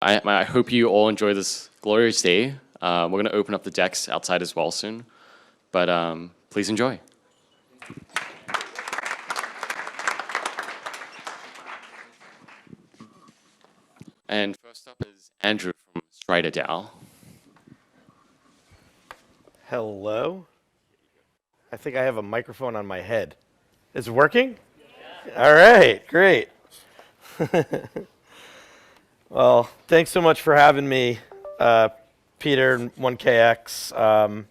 I hope you all enjoy this glorious day. We're going to open up the decks outside as well soon, but please enjoy. And first up is Andrew from Strider DAO. Hello? I think I have a microphone on my head. Is it working? Yeah. All right, great. Well, thanks so much for having me, Peter and 1KX.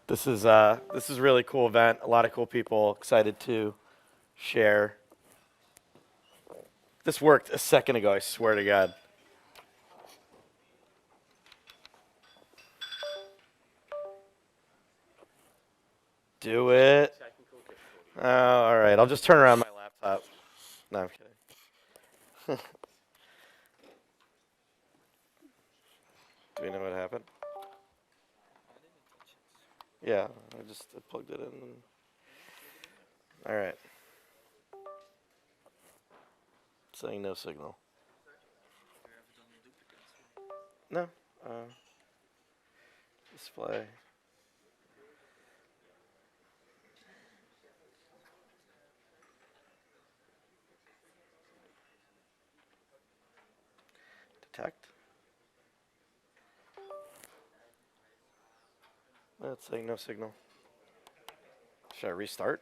This is a really cool event. A lot of cool people excited to share. This worked a second ago, I swear to God. Do it. Oh, all right. I'll just turn around my laptop. No, I'm kidding. Do we know what happened? Yeah, I just plugged it in. All right. Saying no signal. No. Display. Detect. It's saying no signal. Should I restart?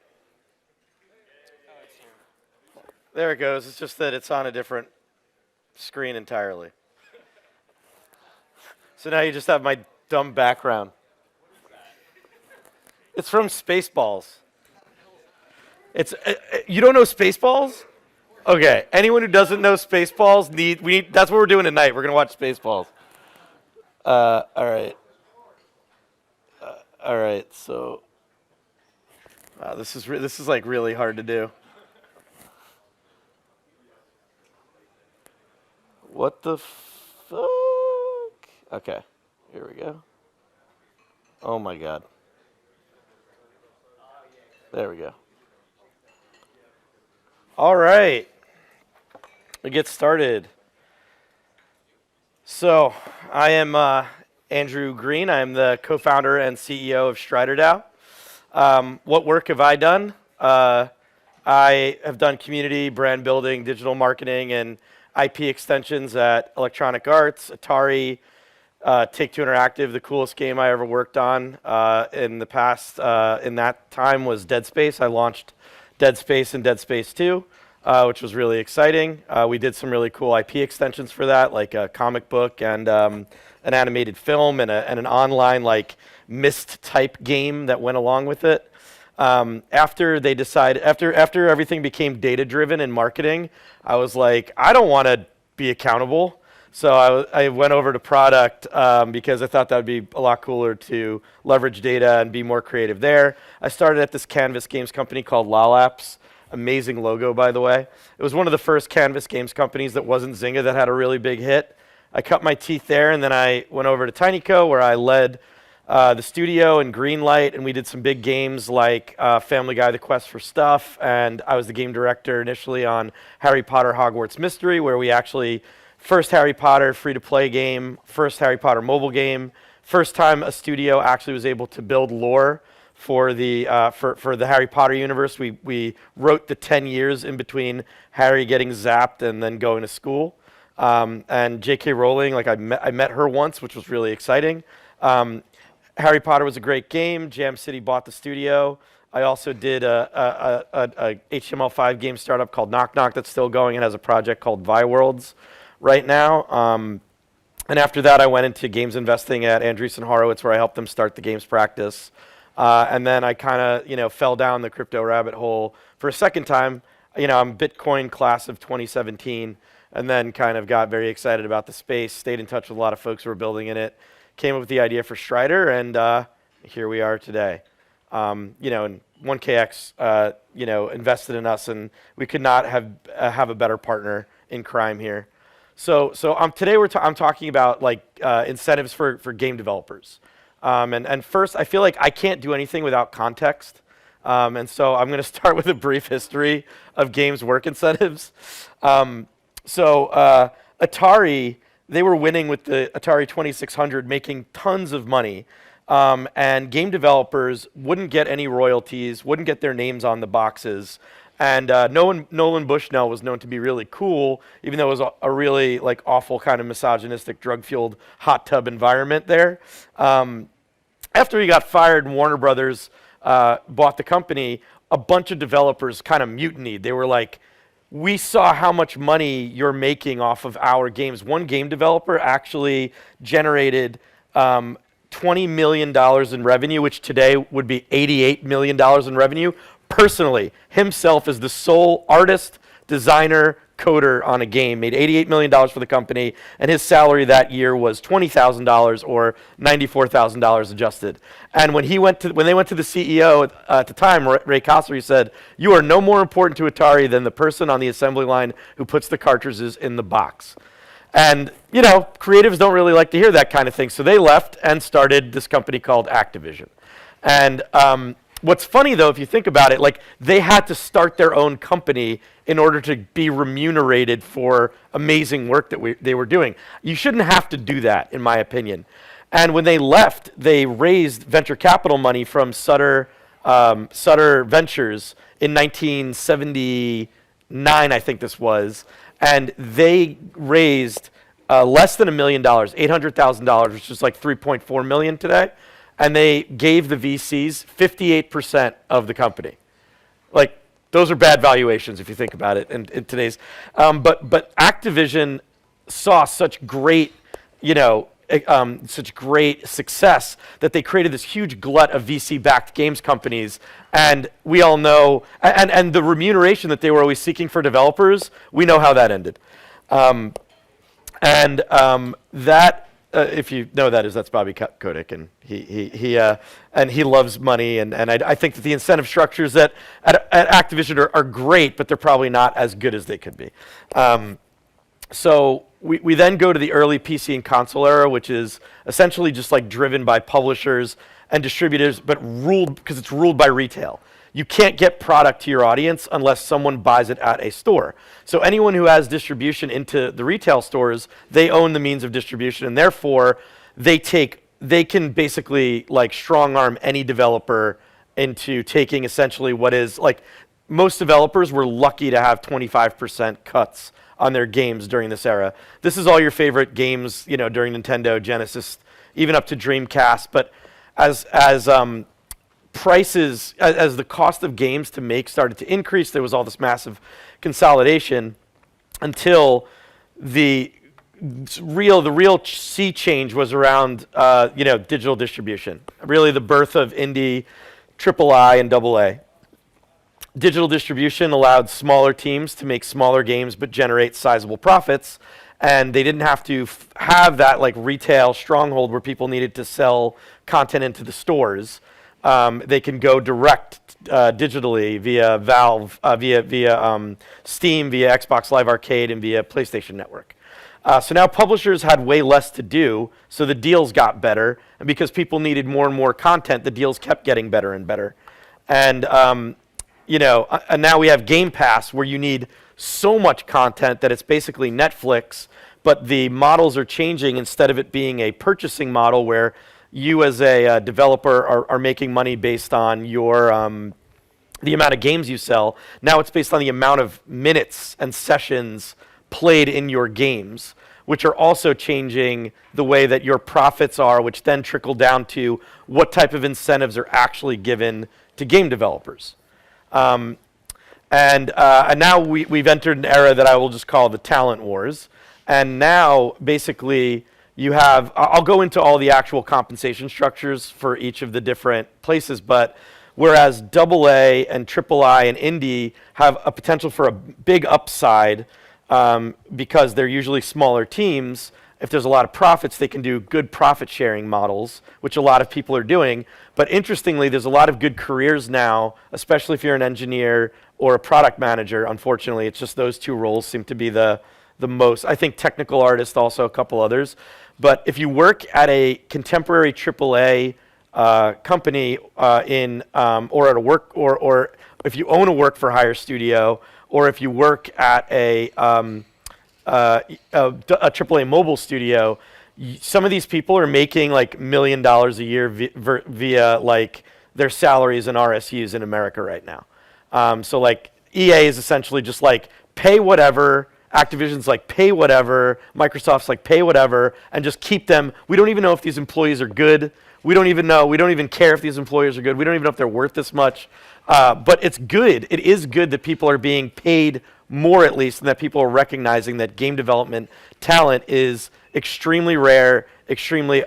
There it goes. It's just that it's on a different screen entirely. So now you just have my dumb background. It's from Spaceballs. It's you don't know Spaceballs? Okay. Anyone who doesn't know Spaceballs that's what we're doing tonight. We're gonna watch Spaceballs. All right. All right. So this is like really hard to do. What the fuck? Okay, here we go. Oh my God. There we go. All right. We get started. So, I am Andrew Green. I am the co-founder and CEO of Strider DAO. What work have I done? I have done community, brand building, digital marketing, and IP extensions at Electronic Arts, Atari, Take-Two Interactive. The coolest game I ever worked on in the past in that time was Dead Space. I launched Dead Space and Dead Space 2, which was really exciting. We did some really cool IP extensions for that, like a comic book and an animated film and an online like Myst type game that went along with it. After everything became data-driven in marketing, I was like, I don't want to be accountable. So I went over to product because I thought that would be a lot cooler to leverage data and be more creative there. I started at this Canvas games company called LaLapps. Amazing logo, by the way. It was one of the first Canvas games companies that wasn't Zynga that had a really big hit. I cut my teeth there, and then I went over to TinyCo, where I led the studio and Greenlight, and we did some big games like Family Guy: The Quest for Stuff, and I was the game director initially on Harry Potter: Hogwarts Mystery, where we actually, first Harry Potter free-to-play game, first Harry Potter mobile game, first time a studio actually was able to build lore for the Harry Potter universe. We wrote the 10 years in between Harry getting zapped and then going to school. And J.K. Rowling, like I met her once, which was really exciting. Harry Potter was a great game. Jam City bought the studio. I also did a HTML5 game startup called Knock Knock that's still going and has a project called ViWorlds right now. And after that, I went into games investing at Andreessen Horowitz, where I helped them start the games practice. And then I kind of, fell down the crypto rabbit hole for a second time. I'm Bitcoin class of 2017, and then kind of got very excited about the space, stayed in touch with a lot of folks who were building in it, came up with the idea for Strider, and here we are today. And 1KX, invested in us, and we could not have a better partner in crime here. So today I'm talking about like incentives for game developers. And first, I feel like I can't do anything without context. And so I'm going to start with a brief history of games work incentives. Atari, they were winning with the Atari 2600, making tons of money. And game developers wouldn't get any royalties, wouldn't get their names on the boxes. And Nolan Bushnell was known to be really cool, even though it was a really like awful kind of misogynistic, drug-fueled hot tub environment there. After he got fired and Warner Brothers bought the company, a bunch of developers kind of mutinied. They were like, we saw how much money you're making off of our games. One game developer actually generated $20 million in revenue, which today would be $88 million in revenue, personally, himself as the sole artist, designer, coder on a game, made $88 million for the company, and his salary that year was $20,000 or $94,000 adjusted. And when they went to the CEO at the time, Ray Kossler, he said, "You are no more important to Atari than the person on the assembly line who puts the cartridges in the box." And, you know, creatives don't really like to hear that kind of thing, so they left and started this company called Activision. And what's funny, though, if you think about it, like, they had to start their own company in order to be remunerated for amazing work that they were doing. You shouldn't have to do that, in my opinion. And when they left, they raised venture capital money from Sutter Ventures in 1979, I think this was, and they raised less than $1 million, $800,000, which is like $3.4 million today, and they gave the VCs 58% of the company. Like, those are bad valuations if you think about it in today's. But Activision saw such great, such great success that they created this huge glut of VC-backed games companies. And we all know, and the remuneration that they were always seeking for developers, we know how that ended. If you know who that is, that's Bobby Kotick, and he loves money, and I think that the incentive structures at Activision are great, but they're probably not as good as they could be. So we then go to the early PC and console era, which is essentially just like driven by publishers and distributors, but because it's ruled by retail. You can't get product to your audience unless someone buys it at a store. So anyone who has distribution into the retail stores, they own the means of distribution, and therefore they can basically like strong arm any developer into taking essentially what is like, most developers were lucky to have 25% cuts on their games during this era. This is all your favorite games, during Nintendo, Genesis, even up to Dreamcast. But as the cost of games to make started to increase, there was all this massive consolidation until the real sea change was around digital distribution. Really the birth of indie, AAA, and AA. Digital distribution allowed smaller teams to make smaller games but generate sizable profits, and they didn't have to have that like retail stronghold where people needed to sell content into the stores. They can go direct digitally via Valve, via Steam, via Xbox Live Arcade, and via PlayStation Network. So now publishers had way less to do, so the deals got better, and because people needed more and more content, the deals kept getting better and better. And and now we have Game Pass, where you need so much content that it's basically Netflix, but the models are changing. Instead of it being a purchasing model where you as a developer are making money based on your the amount of games you sell, now it's based on the amount of minutes and sessions played in your games, which are also changing the way that your profits are, which then trickle down to what type of incentives are actually given to game developers. And now we've entered an era that I will just call the talent wars. And now, basically, you have, I'll go into all the actual compensation structures for each of the different places, but whereas AA and AAA and indie have a potential for a big upside because they're usually smaller teams, if there's a lot of profits, they can do good profit sharing models, which a lot of people are doing. But interestingly, there's a lot of good careers now, especially if you're an engineer or a product manager. Unfortunately, it's just those two roles seem to be the most. I think technical artists, also a couple others. But if you work at a contemporary AAA company or at a work, or if you own a work for hire studio, or if you work at a AAA mobile studio, some of these people are making like $1 million a year via like their salaries and RSUs in America right now. So like EA is essentially just like pay whatever. Activision's like pay whatever. Microsoft's like pay whatever, and just keep them. We don't even know if these employees are good. We don't even know. We don't even care if these employees are good. We don't even know if they're worth this much. But it's good. It is good that people are being paid more, at least, and that people are recognizing that game development talent is extremely rare, extremely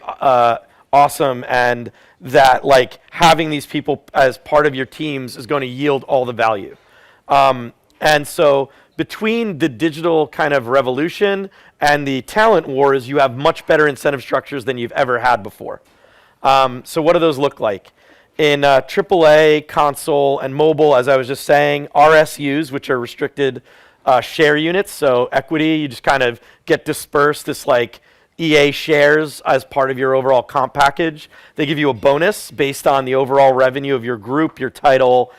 awesome, and that like having these people as part of your teams is going to yield all the value. And so between the digital kind of revolution and the talent wars, you have much better incentive structures than you've ever had before. So what do those look like? In AAA, console, and mobile, as I was just saying, RSUs, which are restricted share units, so equity, you just kind of get dispersed this like EA shares as part of your overall comp package. They give you a bonus based on the overall revenue of your group, your title,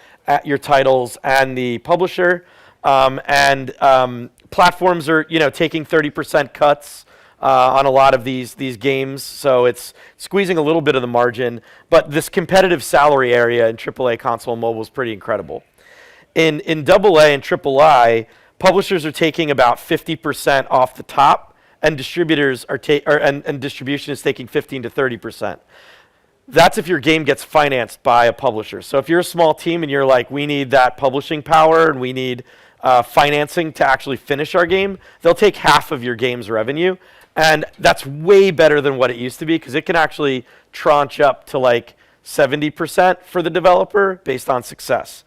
your titles, and the publisher. Platforms are, taking 30% cuts on a lot of these games, so it's squeezing a little bit of the margin. But this competitive salary area in AAA, console, and mobile is pretty incredible. In AA and AAA, publishers are taking about 50% off the top, and distributors are and distribution is taking 15 to 30%. That's if your game gets financed by a publisher. So if you're a small team and you're like, we need that publishing power and we need financing to actually finish our game, they'll take half of your game's revenue. And that's way better than what it used to be, because it can actually tranche up to like 70% for the developer based on success.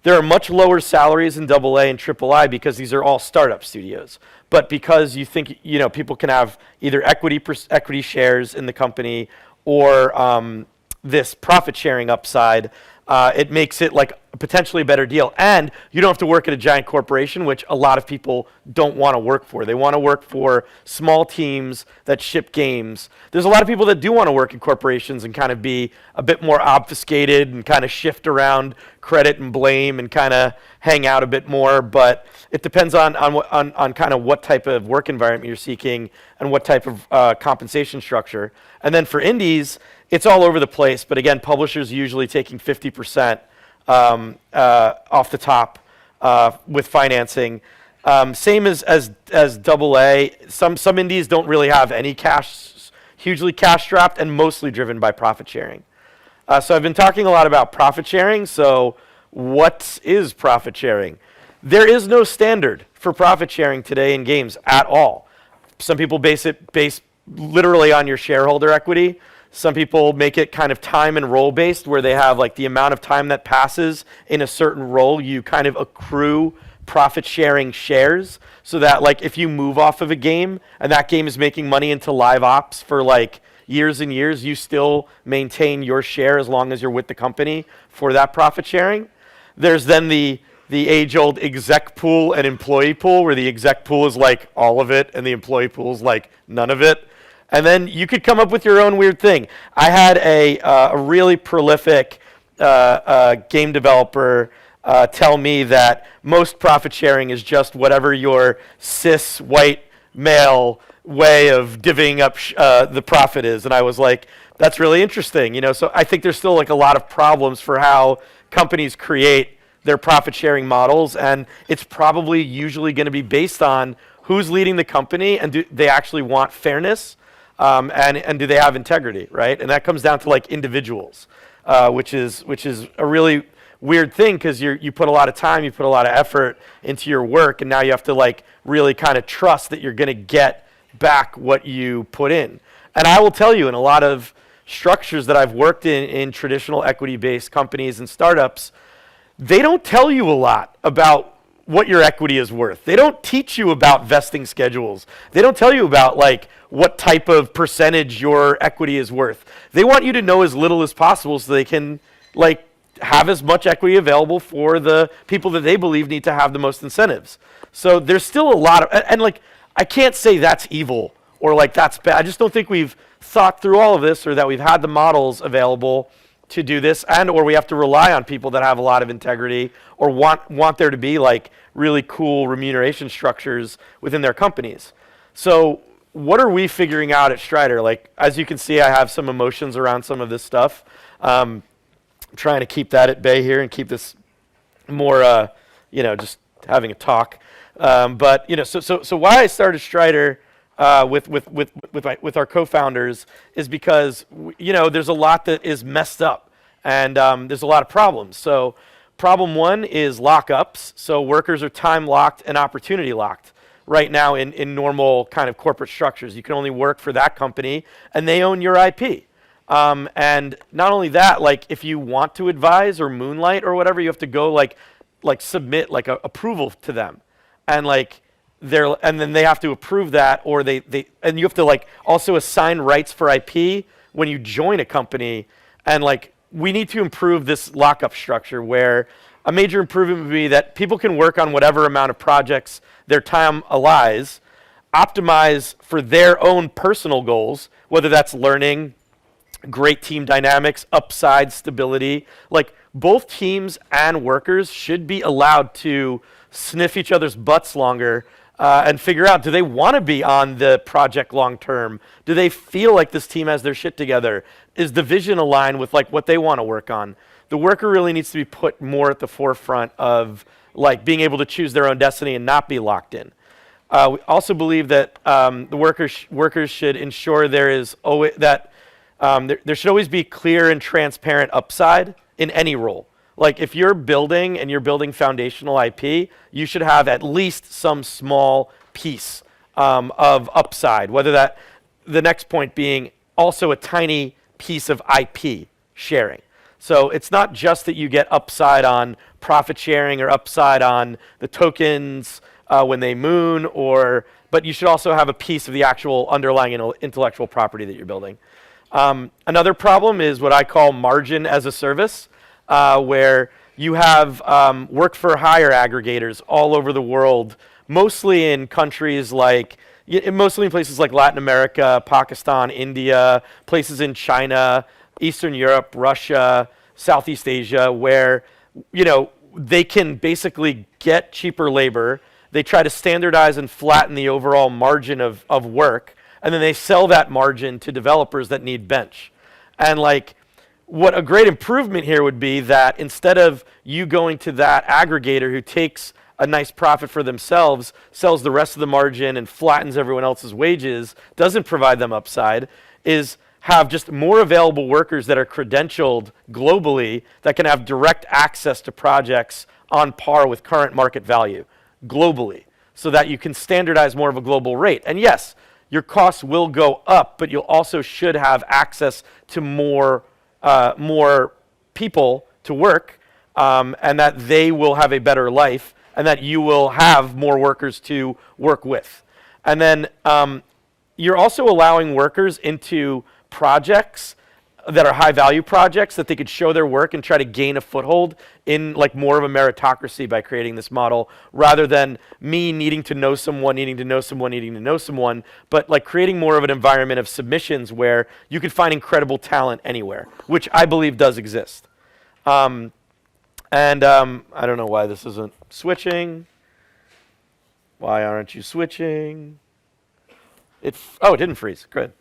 There are much lower salaries in AA and AAA because these are all startup studios. But because you think people can have either equity shares in the company or this profit sharing upside, it makes it like potentially a better deal. And you don't have to work at a giant corporation, which a lot of people don't want to work for. They want to work for small teams that ship games. There's a lot of people that do want to work in corporations and kind of be a bit more obfuscated and kind of shift around credit and blame and kind of hang out a bit more. But it depends on kind of what type of work environment you're seeking and what type of compensation structure. And then for indies, it's all over the place. But again, publishers are usually taking 50% off the top with financing. Same as AA. Some indies don't really have any cash, hugely cash strapped, and mostly driven by profit sharing. So I've been talking a lot about profit sharing. So what is profit sharing? There is no standard for profit sharing today in games at all. Some people base literally on your shareholder equity. Some people make it kind of time and role based, where they have like the amount of time that passes in a certain role, you kind of accrue profit sharing shares, so that like if you move off of a game and that game is making money into live ops for like years and years, you still maintain your share as long as you're with the company for that profit sharing. There's then the age-old exec pool and employee pool, where the exec pool is like all of it and the employee pool is like none of it. And then you could come up with your own weird thing. I had a really prolific game developer tell me that most profit sharing is just whatever your cis white male way of divvying up the profit is. And I was like, that's really interesting. So I think there's still like a lot of problems for how companies create their profit sharing models, and it's probably usually going to be based on who's leading the company and do they actually want fairness. And do they have integrity, right? And that comes down to like individuals, which is a really weird thing, because you put a lot of time, you put a lot of effort into your work, and now you have to like really kind of trust that you're going to get back what you put in. And I will tell you, in a lot of structures that I've worked in traditional equity-based companies and startups, they don't tell you a lot about what your equity is worth. They don't teach you about vesting schedules. They don't tell you about like what type of percentage your equity is worth. They want you to know as little as possible so they can like have as much equity available for the people that they believe need to have the most incentives. So there's still a lot of, and like I can't say that's evil or like that's bad. I just don't think we've thought through all of this, or that we've had the models available to do this, and or we have to rely on people that have a lot of integrity or want there to be like really cool remuneration structures within their companies. So what are we figuring out at Strider? Like, as you can see, I have some emotions around some of this stuff. I'm trying to keep that at bay here and keep this more, just having a talk. But so why I started Strider with our co-founders is because there's a lot that is messed up, and there's a lot of problems. So problem one is lockups. So workers are time locked and opportunity locked right now in normal kind of corporate structures. You can only work for that company, and they own your IP. And not only that, like if you want to advise or moonlight or whatever, you have to go like submit like a approval to them, and then they have to approve that, or and you have to like also assign rights for IP when you join a company. And like we need to improve this lockup structure, where a major improvement would be that people can work on whatever amount of projects their time allows, optimize for their own personal goals, whether that's learning, great team dynamics, upside, stability. Like both teams and workers should be allowed to sniff each other's butts longer and figure out, do they want to be on the project long term? Do they feel like this team has their shit together? Is the vision aligned with like what they want to work on? The worker really needs to be put more at the forefront of like being able to choose their own destiny and not be locked in. We also believe that the workers should ensure there is always that there should always be clear and transparent upside in any role. Like if you're building and you're building foundational IP, you should have at least some small piece of upside, whether that, the next point being also a tiny piece of IP sharing. So it's not just that you get upside on profit sharing or upside on the tokens when they moon, but you should also have a piece of the actual underlying intellectual property that you're building. Another problem is what I call margin as a service, where you have work for hire aggregators all over the world, mostly in countries like, mostly in places like Latin America, Pakistan, India, places in China, Eastern Europe, Russia, Southeast Asia, where they can basically get cheaper labor. They try to standardize and flatten the overall margin of work, and then they sell that margin to developers that need bench. And like, what a great improvement here would be that instead of you going to that aggregator who takes a nice profit for themselves, sells the rest of the margin and flattens everyone else's wages, doesn't provide them upside, is have just more available workers that are credentialed globally that can have direct access to projects on par with current market value globally, so that you can standardize more of a global rate. And yes, your costs will go up, but you also should have access to more people to work, and that they will have a better life, and that you will have more workers to work with. And then you're also allowing workers into projects that are high value projects that they could show their work and try to gain a foothold in like more of a meritocracy by creating this model, rather than me needing to know someone, but like creating more of an environment of submissions where you could find incredible talent anywhere, which I believe does exist. I don't know why this isn't switching. Why aren't you switching? It didn't freeze. Good.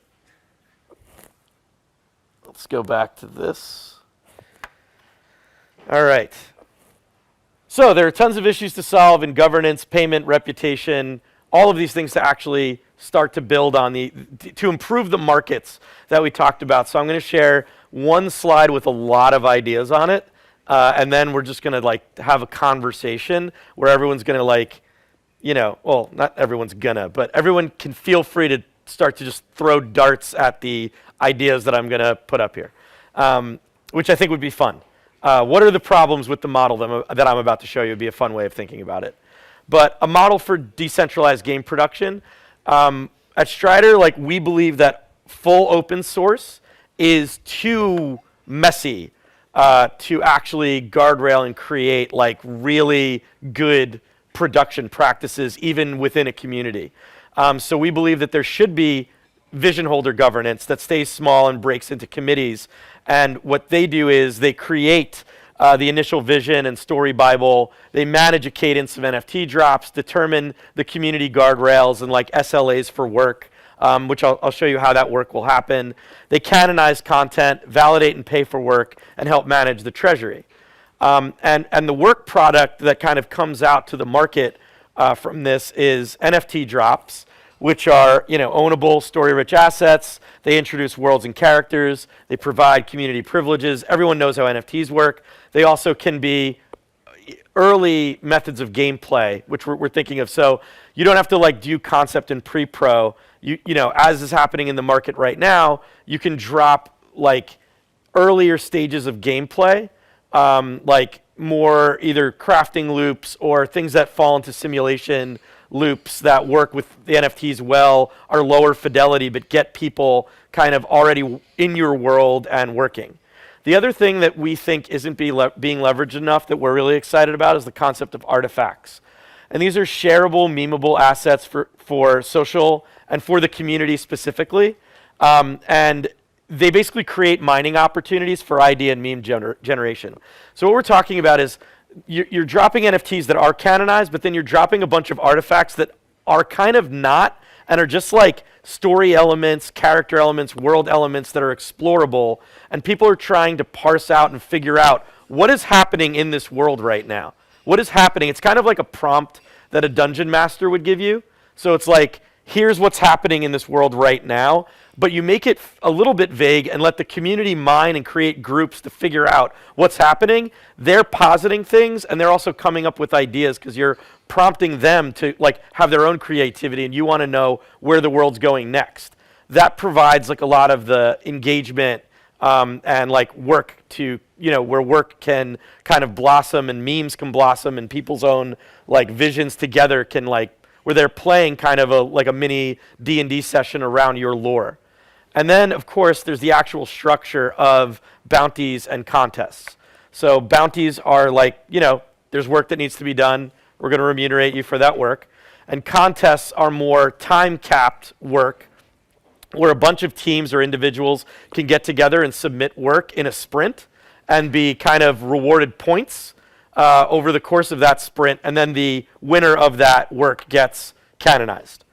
Let's go back to this. All right. So there are tons of issues to solve in governance, payment, reputation, all of these things to actually start to build on to improve the markets that we talked about. So I'm going to share one slide with a lot of ideas on it, and then we're just going to like have a conversation where everyone's going to like, well, not everyone's gonna, but everyone can feel free to start to just throw darts at the ideas that I'm going to put up here, which I think would be fun. What are the problems with the model that I'm about to show you? Would be a fun way of thinking about it. But a model for decentralized game production. At Strider, like we believe that full open source is too messy to actually guardrail and create like really good production practices even within a community. So we believe that there should be vision holder governance that stays small and breaks into committees, And what they do is they create the initial vision and story Bible. They manage a cadence of NFT drops, determine the community guardrails and like SLAs for work, which I'll show you how that work will happen. They canonize content, validate and pay for work, and help manage the treasury. And the work product that kind of comes out to the market from this is NFT drops, which are ownable, story-rich assets. They introduce worlds and characters. They provide community privileges. Everyone knows how NFTs work. They also can be early methods of gameplay, which we're thinking of. So you don't have to like do concept and pre-pro. As is happening in the market right now, you can drop like earlier stages of gameplay, like more either crafting loops or things that fall into simulation loops that work with the NFTs well, are lower fidelity, but get people kind of already in your world and working. The other thing that we think isn't being leveraged enough that we're really excited about is the concept of artifacts. And these are shareable, memeable assets for social and for the community specifically. And they basically create mining opportunities for idea and meme generation. So what we're talking about is you're dropping NFTs that are canonized, but then you're dropping a bunch of artifacts that are kind of not and are just like story elements, character elements, world elements that are explorable. And people are trying to parse out and figure out what is happening in this world right now. What is happening? It's kind of like a prompt that a dungeon master would give you. So it's like, here's what's happening in this world right now, but you make it a little bit vague and let the community mine and create groups to figure out what's happening. They're positing things, and they're also coming up with ideas because you're prompting them to like have their own creativity, and you want to know where the world's going next. That provides like a lot of the engagement and like work to, where work can kind of blossom and memes can blossom and people's own like visions together can like, where they're playing kind of like a mini D&D session around your lore. And then, of course, there's the actual structure of bounties and contests. So bounties are like, there's work that needs to be done. We're going to remunerate you for that work. And contests are more time-capped work where a bunch of teams or individuals can get together and submit work in a sprint and be kind of rewarded points over the course of that sprint, and then the winner of that work gets canonized.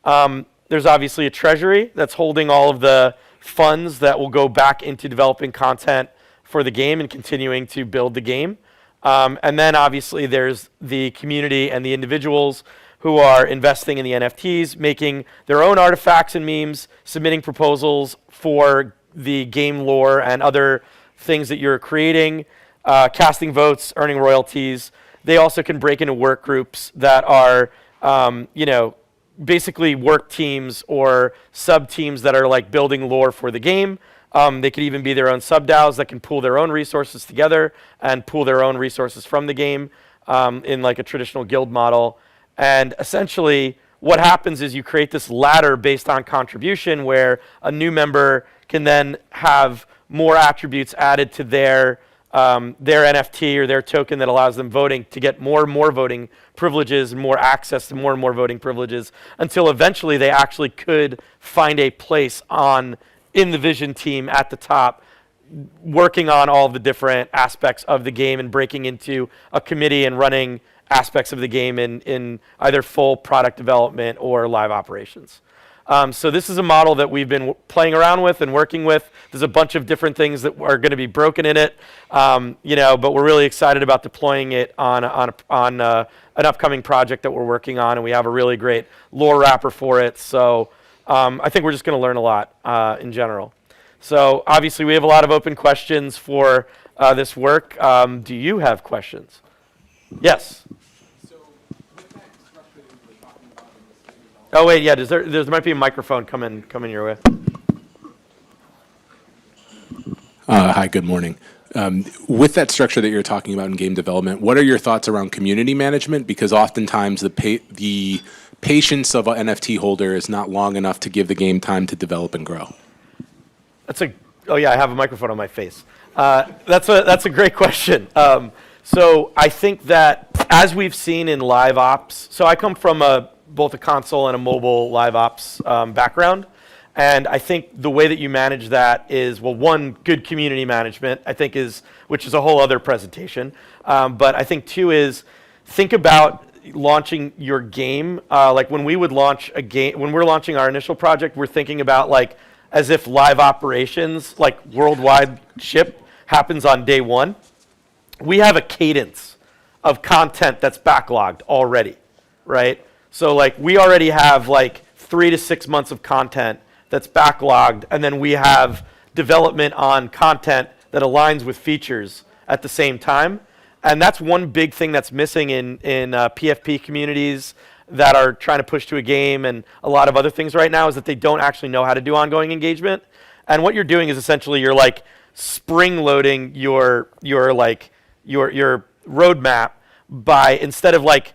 There's obviously a treasury that's holding all of the funds that will go back into developing content for the game and continuing to build the game. And then obviously there's the community and the individuals who are investing in the NFTs, making their own artifacts and memes, submitting proposals for the game lore and other things that you're creating, casting votes, earning royalties. They also can break into work groups that are, basically work teams or sub-teams that are like building lore for the game. They could even be their own sub-DAOs that can pool their own resources together and pool their own resources from the game in like a traditional guild model. And essentially what happens is you create this ladder based on contribution where a new member can then have more attributes added to their NFT or their token that allows them voting to get more and more voting privileges and more access to more and more voting privileges until eventually they actually could find a place in the vision team at the top working on all the different aspects of the game and breaking into a committee and running aspects of the game in either full product development or live operations. So this is a model that we've been playing around with and working with. There's a bunch of different things that are going to be broken in it, but we're really excited about deploying it on an upcoming project that we're working on, and we have a really great lore wrapper for it. So I think we're just going to learn a lot in general. So obviously we have a lot of open questions for this work. Do you have questions? Yes. Oh wait, yeah. There might be a microphone coming your way. Hi, good morning. With that structure that you're talking about in game development, what are your thoughts around community management? Because oftentimes the patience of an NFT holder is not long enough to give the game time to develop and grow. Oh yeah, I have a microphone on my face. That's a great question. So I think that as we've seen in live ops, so I come from both a console and a mobile live ops background. And I think the way that you manage that is, well, one, good community management, I think which is a whole other presentation. But I think two is, think about launching your game. Like when we would launch a game, when we're launching our initial project, we're thinking about like as if live operations, like worldwide ship, happens on day one. We have a cadence of content that's backlogged already, right? So like we already have like 3 to 6 months of content that's backlogged, and then we have development on content that aligns with features at the same time. And that's one big thing that's missing in PFP communities that are trying to push to a game and a lot of other things right now, is that they don't actually know how to do ongoing engagement. And what you're doing is essentially you're like spring loading your roadmap by, instead of like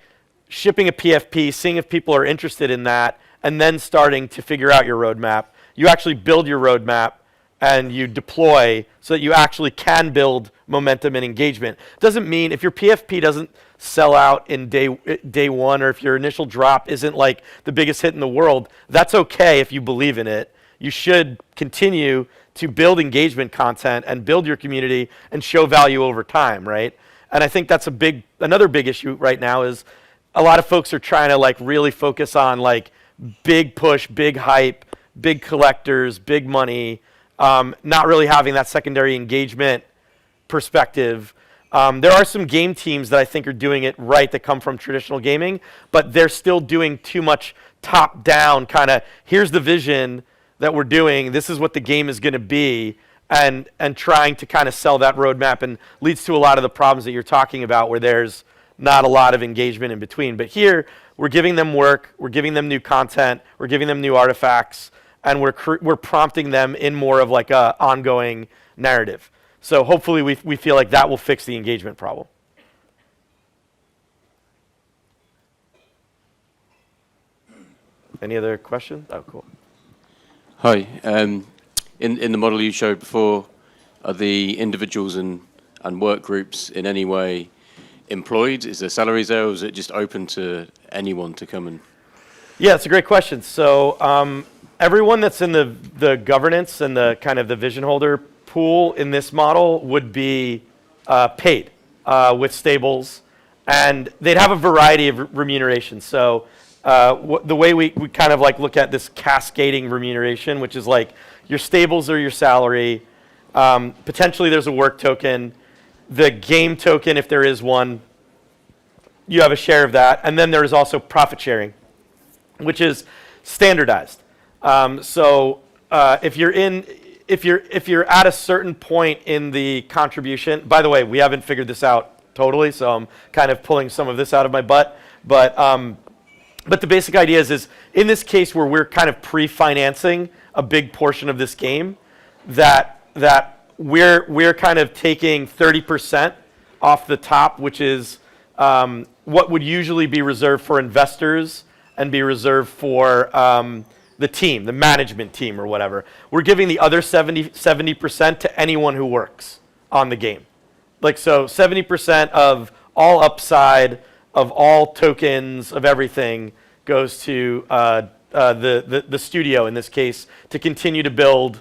shipping a PFP, seeing if people are interested in that, and then starting to figure out your roadmap, you actually build your roadmap and you deploy so that you actually can build momentum and engagement. Doesn't mean if your PFP doesn't sell out in day one, or if your initial drop isn't like the biggest hit in the world, that's okay if you believe in it. You should continue to build engagement content and build your community and show value over time, right? And I think that's another big issue right now is a lot of folks are trying to like really focus on like big push, big hype, big collectors, big money, not really having that secondary engagement perspective. There are some game teams that I think are doing it right that come from traditional gaming, but they're still doing too much top-down kind of, here's the vision that we're doing, this is what the game is going to be, and trying to kind of sell that roadmap, and leads to a lot of the problems that you're talking about where there's not a lot of engagement in between. But here, we're giving them work, we're giving them new content, we're giving them new artifacts, and we're prompting them in more of like a ongoing narrative. So hopefully we feel like that will fix the engagement problem. Any other questions? Oh, cool. Hi. In the model you showed before, are the individuals and work groups in any way employed? Is there salaries there, or is it just open to anyone to come and? Yeah, it's a great question. So everyone that's in the governance and the kind of the vision holder pool in this model would be paid with stables, and they'd have a variety of remunerations. So the way we kind of like look at this cascading remuneration, which is like your stables are your salary, potentially there's a work token, the game token, if there is one, you have a share of that, and then there is also profit sharing, which is standardized. So if you're at a certain point in the contribution, by the way, we haven't figured this out totally, so I'm kind of pulling some of this out of my butt, but the basic idea is in this case where we're kind of pre-financing a big portion of this game, that we're kind of taking 30% off the top, which is what would usually be reserved for investors and be reserved for the team, the management team or whatever. We're giving the other 70% to anyone who works on the game. Like, so 70% of all upside, of all tokens, of everything goes to the studio in this case to continue to build